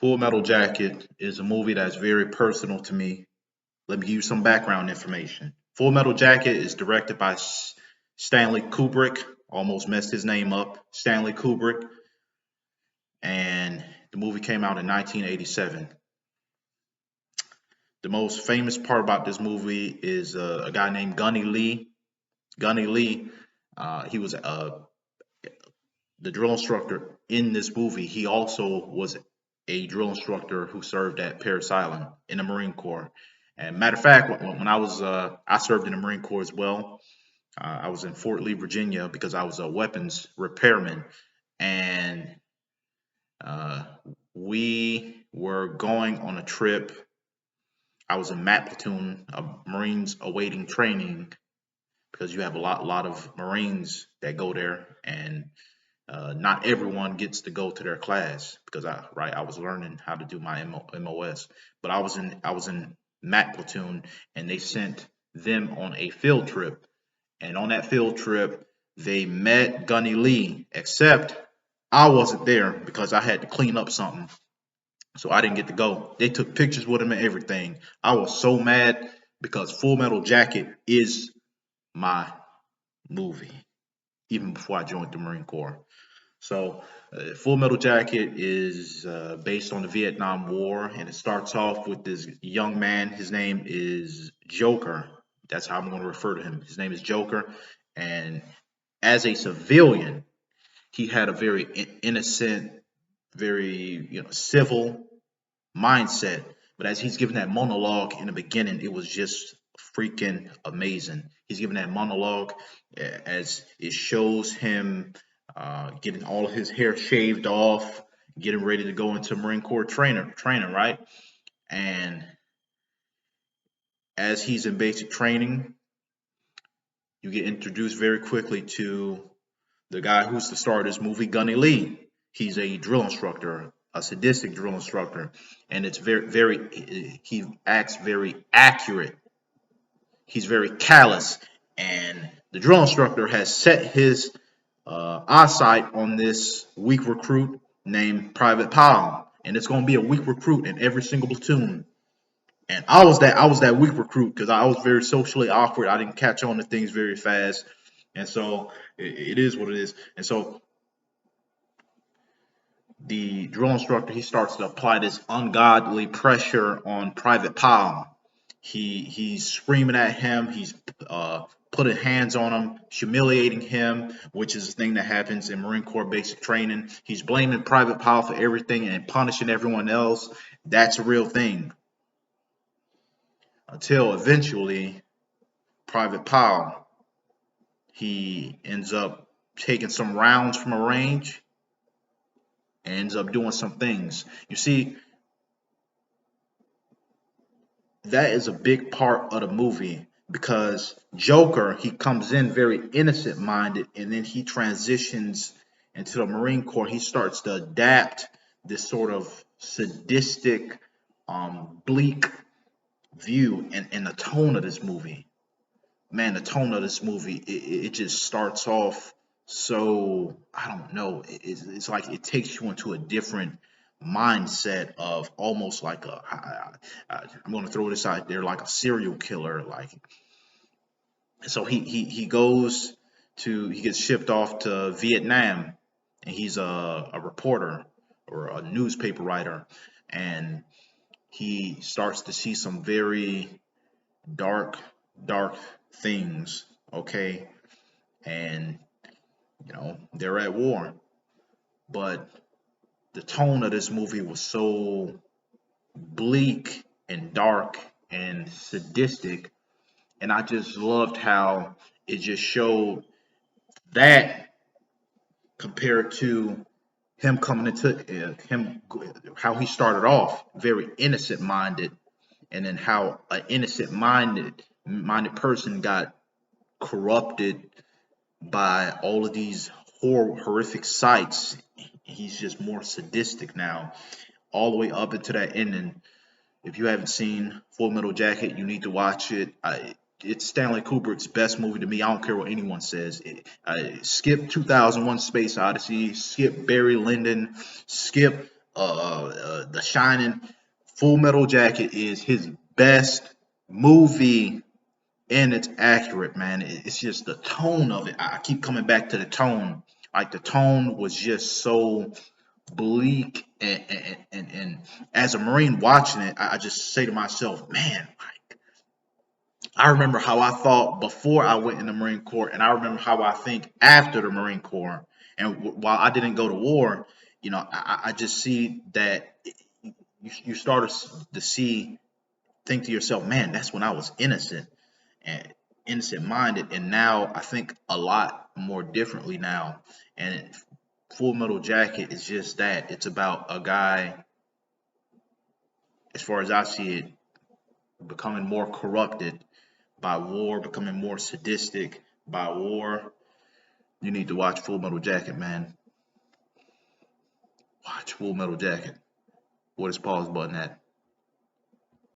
Full Metal Jacket is a movie that's very personal to me. Let me give you some background information. Full Metal Jacket is directed by Stanley Kubrick. Almost messed his name up. Stanley Kubrick. And the movie came out in 1987. The most famous part about this movie is a guy named Gunny Lee. Gunny Lee, he was the drill instructor in this movie. He also was a drill instructor who served at Parris Island in the Marine Corps. And matter of fact, when I served in the Marine Corps as well. I was in Fort Lee, Virginia, because I was a weapons repairman, and uh, we were going on a trip. I was in MAT platoon of Marines awaiting training because you have a lot of Marines that go there, and not everyone gets to go to their class because I was learning how to do my MOS, but I was in MAT platoon, and they sent them on a field trip, and on that field trip they met Gunny Lee, except I wasn't there because I had to clean up something, so I didn't get to go. They took pictures with him and everything. I was so mad because Full Metal Jacket is my movie, even before I joined the Marine Corps. So, Full Metal Jacket is based on the Vietnam War, and it starts off with this young man. His name is Joker. That's how I'm going to refer to him. His name is Joker, and as a civilian, he had a very innocent, very civil mindset. But as he's giving that monologue in the beginning, it was just freaking amazing. He's giving that monologue as it shows him getting all of his hair shaved off, getting ready to go into Marine Corps training, right? And as he's in basic training, you get introduced very quickly to the guy who's the star of this movie, Gunny Lee. He's a drill instructor, a sadistic drill instructor, and it's he acts very accurate. He's very callous, and the drill instructor has set his eyesight on this weak recruit named Private Powell, and it's going to be a weak recruit in every single platoon. And I was that weak recruit because I was very socially awkward. I didn't catch on to things very fast, and so it is what it is. And so the drill instructor, he starts to apply this ungodly pressure on Private Powell. He's screaming at him. He's putting hands on him, humiliating him, which is a thing that happens in Marine Corps basic training. He's blaming Private Powell for everything and punishing everyone else. That's a real thing. Until eventually, Private Powell, he ends up taking some rounds from a range and ends up doing some things. You see, that is a big part of the movie because Joker, he comes in very innocent minded, and then he transitions into the Marine Corps. He starts to adapt this sort of sadistic, bleak view, and the tone of this movie. Man, the tone of this movie, it just starts off so, I don't know, it's like it takes you into a different mindset of almost like I'm going to throw this out there, like a serial killer. Like, so he goes to, he gets shipped off to Vietnam, and he's a reporter or a newspaper writer, and he starts to see some very dark, dark things. Okay, and they're at war, but the tone of this movie was so bleak and dark and sadistic, and I just loved how it just showed that compared to him coming into him, how he started off very innocent minded, and then how an innocent minded person got corrupted by all of these horrific sights. He's just more sadistic now, all the way up into that ending. If you haven't seen Full Metal Jacket, you need to watch it. It's Stanley Kubrick's best movie to me. I don't care what anyone says. Skip 2001: Space Odyssey. Skip Barry Lyndon. Skip The Shining. Full Metal Jacket is his best movie, and it's accurate, man. It's just the tone of it. I keep coming back to the tone. Like the tone was just so bleak, and as a Marine watching it, I just say to myself, man, like I remember how I thought before I went in the Marine Corps, and I remember how I think after the Marine Corps. And while I didn't go to war, I just see that you start to see, think to yourself, man, that's when I was innocent and innocent minded, and now I think a lot more differently now. And Full Metal Jacket is just that. It's about a guy, as far as I see it, becoming more corrupted by war, becoming more sadistic by war. You need to watch Full Metal Jacket, man. Watch Full Metal Jacket. What is pause button at?